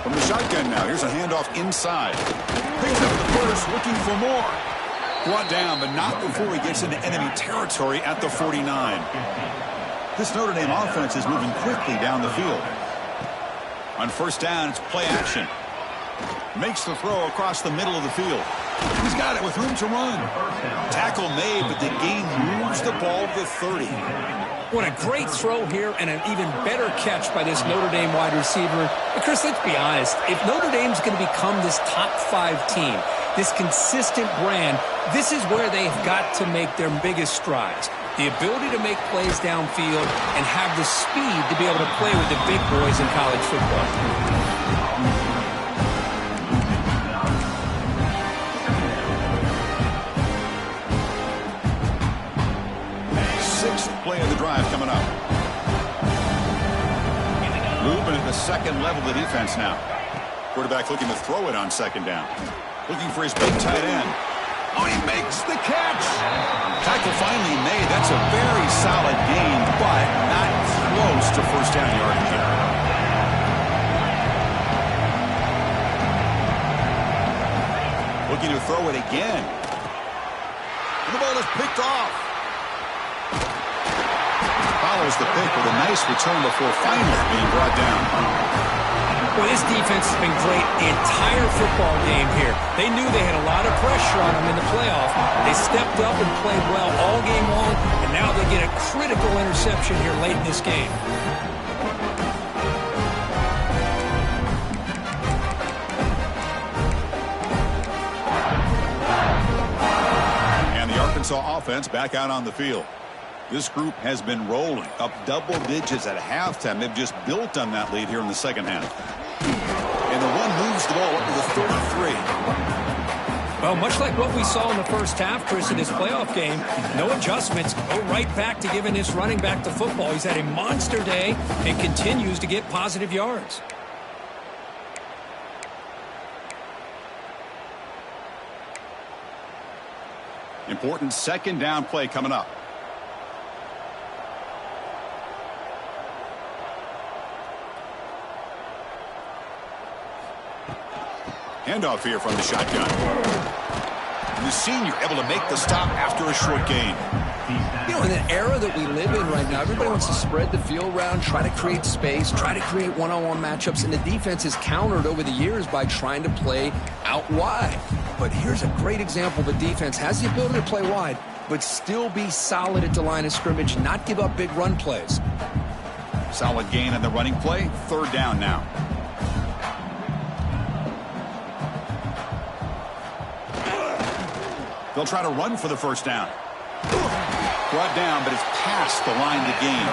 From the shotgun now, here's a handoff inside. Picks up the 1st, looking for more. Brought down, but not before he gets into enemy territory at the 49. This Notre Dame offense is moving quickly down the field. On 1st down, it's play action. Makes the throw across the middle of the field. He's got it with room to run. Tackle made, but the gain moves the ball to the 30. What a great throw here, and an even better catch by this Notre Dame wide receiver. But Chris, let's be honest. If Notre Dame's going to become this top 5 team, this consistent brand, this is where they've got to make their biggest strides. The ability to make plays downfield and have the speed to be able to play with the big boys in college football. 6th play of the drive coming up. Movement at the 2nd level of the defense now. Quarterback looking to throw it on 2nd down. Looking for his big tight end. Oh, he makes the catch. Tackle finally made. That's a very solid gain, but not close to 1st down yardage here. Looking to throw it again. And the ball is picked off. Follows the pick with a nice return before finally being brought down. Well, this defense has been great the entire football game here. They knew they had a lot of pressure on them in the playoff. They stepped up and played well all game long, and now they get a critical interception here late in this game. And the Arkansas offense back out on the field. This group has been rolling up double digits at halftime. They've just built on that lead here in the 2nd half. And the run moves the ball up to the 33. Well, much like what we saw in the 1st half, Chris, in this playoff game, no adjustments. Go right back to giving this running back the football. He's had a monster day and continues to get positive yards. Important 2nd down play coming up. Handoff here from the shotgun. And the senior able to make the stop after a short gain. You know, in the era that we live in right now, everybody wants to spread the field around, try to create space, try to create one-on-one matchups, and the defense is countered over the years by trying to play out wide. But here's a great example. The defense has the ability to play wide, but still be solid at the line of scrimmage, not give up big run plays. Solid gain on the running play. Third down now. They'll try to run for the first down. Brought down, but it's past the line to gain.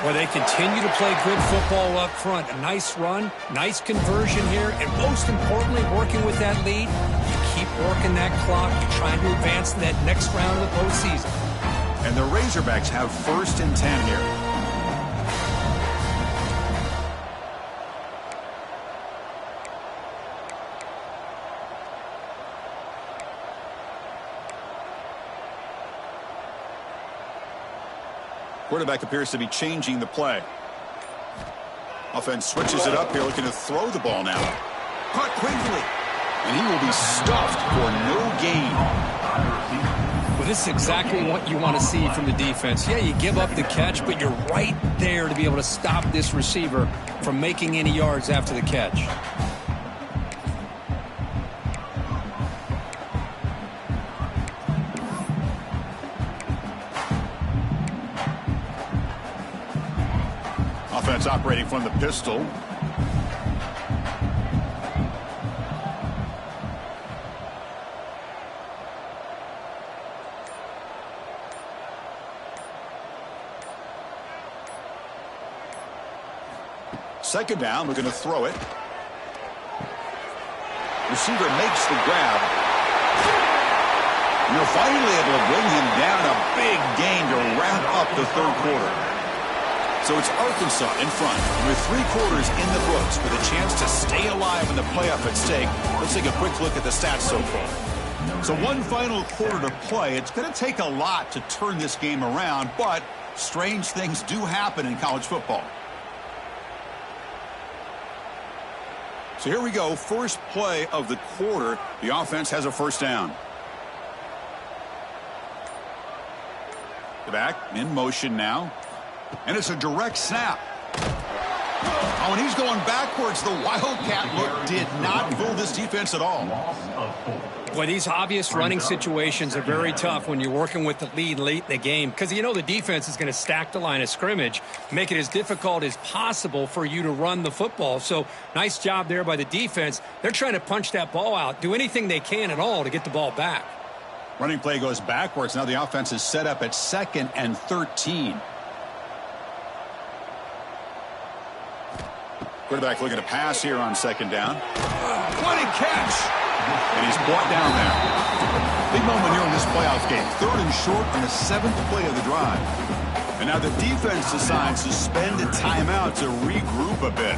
Well, they continue to play good football up front. A nice run, nice conversion here, and most importantly, working with that lead, you keep working that clock. You're trying to advance to that next round of the postseason. And the Razorbacks have 1st and 10 here. Quarterback appears to be changing the play. Offense switches it up here, looking to throw the ball now. Caught quickly. And he will be stuffed for no gain. Well, this is exactly what you want to see from the defense. Yeah, you give up the catch, but you're right there to be able to stop this receiver from making any yards after the catch. Offense operating from the pistol. Second down, we're going to throw it. Receiver makes the grab. And you're finally able to bring him down. A big gain to wrap up the third quarter. So it's Arkansas in front with 3 quarters in the books with a chance to stay alive in the playoff at stake. Let's take a quick look at the stats so far. So one final quarter to play. It's going to take a lot to turn this game around, but strange things do happen in college football. So here we go. First play of the quarter. The offense has a first down. The back in motion now. And it's a direct snap. Oh, and he's going backwards. The Wildcat look did not fool this defense at all. Boy, these obvious running situations are very tough when you're working with the lead late in the game because you know the defense is going to stack the line of scrimmage, make it as difficult as possible for you to run the football. So nice job there by the defense. They're trying to punch that ball out, do anything they can at all to get the ball back. Running play goes backwards. Now the offense is set up at 2nd and 13. Quarterback looking to pass here on second down. What a catch! And he's brought down there. Big moment here in this playoff game. 3rd and short on the 7th play of the drive. And now the defense decides to spend a timeout to regroup a bit.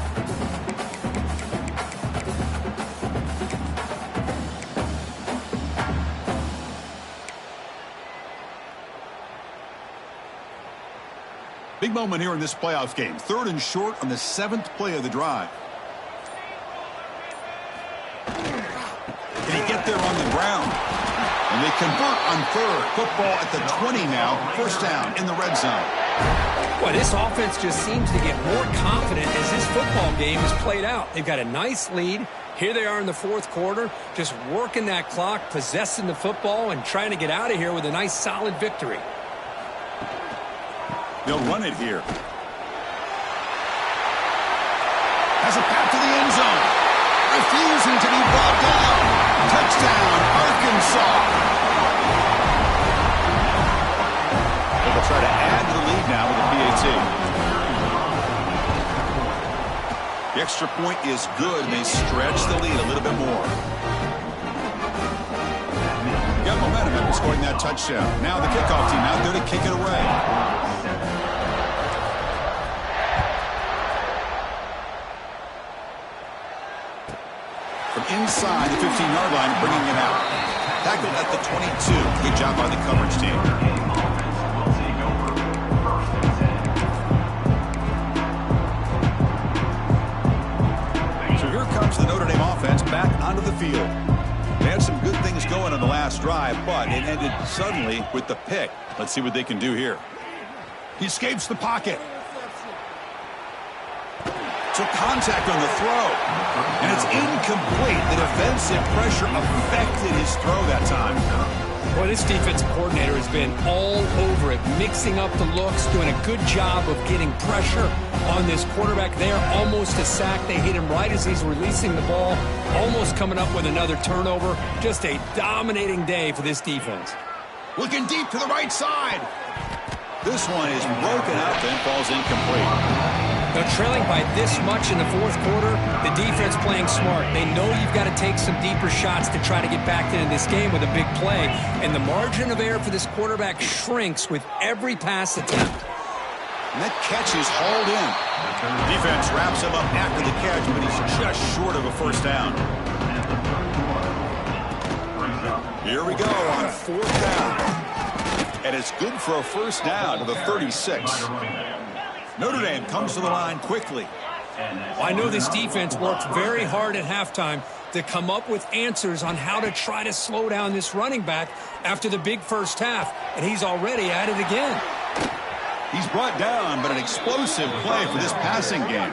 Big moment here in this playoff game. 3rd and short on the 7th play of the drive. Can he get there on the ground? And they convert on 3rd. Football at the 20 now. First down in the red zone. Well, this offense just seems to get more confident as this football game is played out. They've got a nice lead. Here they are in the 4th quarter, just working that clock, possessing the football, and trying to get out of here with a nice, solid victory. They'll run it here. Has a path to the end zone. Refusing to be brought down. Touchdown, Arkansas. They'll try to add to the lead now with a PAT. The extra point is good. They stretch the lead a little bit more. Got momentum after scoring that touchdown. Now the kickoff team out there to kick it away. From inside the 15-yard line, bringing it out. Tackled at the 22. Good job by the coverage team. So here comes the Notre Dame offense back onto the field. They had some good things things going on the last drive, but it ended suddenly with the pick. Let's see what they can do here. He escapes the pocket. So contact on the throw. And it's incomplete. The defensive pressure affected his throw that time. Boy, this defensive coordinator has been all over it, mixing up the looks, doing a good job of getting pressure on this quarterback there. Almost a sack. They hit him right as he's releasing the ball, almost coming up with another turnover. Just a dominating day for this defense. Looking deep to the right side. This one is broken up and falls incomplete. They're trailing by this much in the fourth quarter. The defense playing smart. They know you've got to take some deeper shots to try to get back into this game with a big play. And the margin of error for this quarterback shrinks with every pass attempt. And that catch is hauled in. Defense wraps him up after the catch, but he's just short of a first down. Here we go on fourth down. And it's good for a first down to the 36. Notre Dame comes to the line quickly. Well, I know this defense worked very hard at halftime to come up with answers on how to try to slow down this running back after the big first half, and he's already at it again. He's brought down, but an explosive play for this passing game.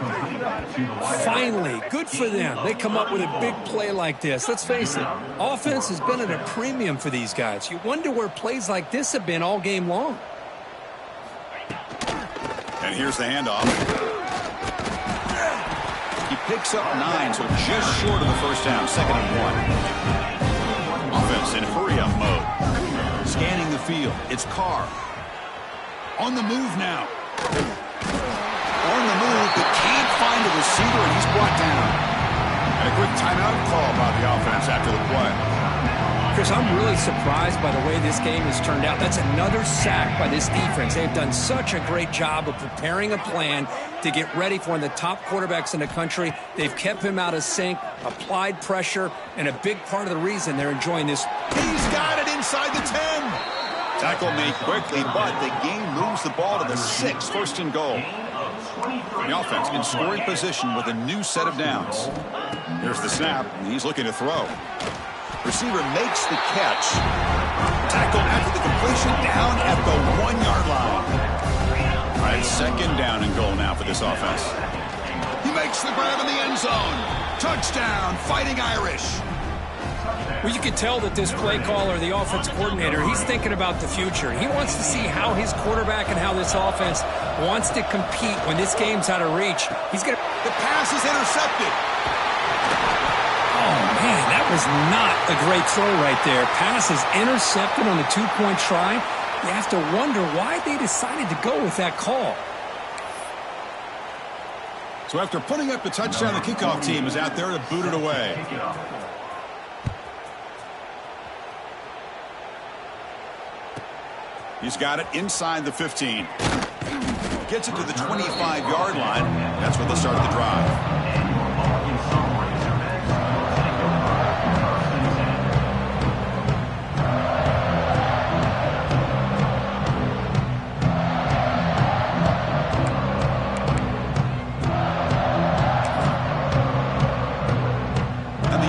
Finally, good for them. They come up with a big play like this. Let's face it, offense has been at a premium for these guys. You wonder where plays like this have been all game long. And here's the handoff. He picks up 9, so just short of the first down, 2nd and 1. Offense in hurry-up mode. Scanning the field. It's Carr. On the move now. On the move, but can't find a receiver, and he's brought down. And a quick timeout call by the offense after the play. Chris, I'm really surprised by the way this game has turned out. That's another sack by this defense. They've done such a great job of preparing a plan to get ready for one of the top quarterbacks in the country. They've kept him out of sync, applied pressure, and a big part of the reason they're enjoying this. He's got it inside the 10. Tackle made quickly, but the game moves the ball to the 6, 1st and goal. The offense in scoring position with a new set of downs. Here's the snap, and he's looking to throw. Receiver makes the catch. Tackle after the completion down at the 1-yard line. All right, 2nd down and goal now for this offense. He makes the grab in the end zone. Touchdown, Fighting Irish. Well, you can tell that this play caller, the offense coordinator, he's thinking about the future. He wants to see how his quarterback and how this offense wants to compete when this game's out of reach. The pass is intercepted. Oh, man, that was not a great throw right there. Pass is intercepted on the 2-point try. You have to wonder why they decided to go with that call. So after putting up the touchdown, the kickoff team is out there to boot it away. He's got it inside the 15. Gets it to the 25-yard line. That's where they'll start the drive.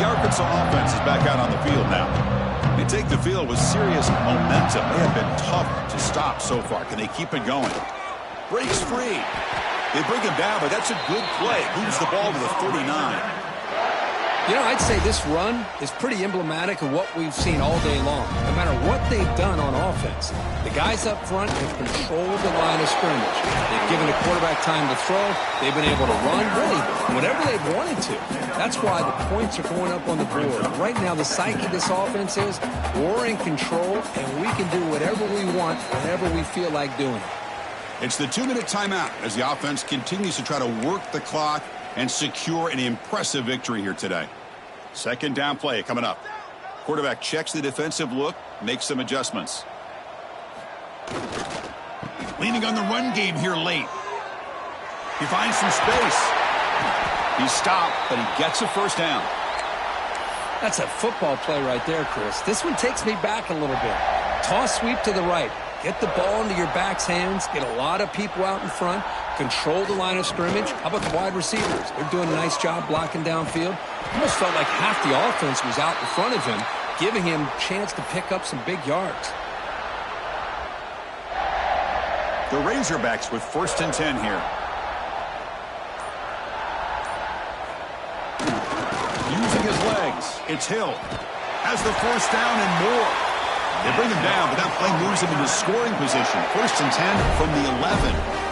Arkansas offense is back out on the field now. They take the field with serious momentum. They have been tough to stop so far. Can they keep it going? Breaks free. They bring him down, but that's a good play. Moves the ball to the 39. You know, I'd say this run is pretty emblematic of what we've seen all day long. No matter what they've done on offense, the guys up front have controlled the line of scrimmage. They've given the quarterback time to throw. They've been able to run, really, whatever they've wanted to. That's why the points are going up on the board. Right now, the psyche of this offense is we're in control, and we can do whatever we want whenever we feel like doing it. It's the 2-minute timeout as the offense continues to try to work the clock and secure an impressive victory here today. 2nd down play coming up. Quarterback checks the defensive look, makes some adjustments. Leaning on the run game here late. He finds some space. He's stopped, but he gets a first down. That's a football play right there, Chris. This one takes me back a little bit. Toss sweep to the right. Get the ball into your back's hands. Get a lot of people out in front. Control the line of scrimmage. How about the wide receivers? They're doing a nice job blocking downfield. Almost felt like half the offense was out in front of him. giving him a chance to pick up some big yards. The Razorbacks with 1st and 10 here. Using his legs, it's Hill. Has the 1st down and more. They bring him down, but that play moves him into scoring position. 1st and 10 from the 11.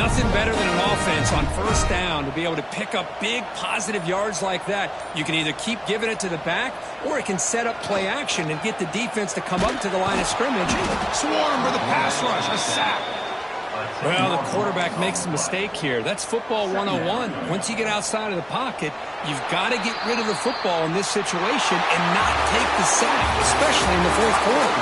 Nothing better than an offense on 1st down to be able to pick up big positive yards like that. You can either keep giving it to the back, or it can set up play action and get the defense to come up to the line of scrimmage. Swarm for the pass rush, a sack. Well, the quarterback makes a mistake here. That's football 101. Once you get outside of the pocket, you've got to get rid of the football in this situation and not take the sack, especially in the 4th quarter.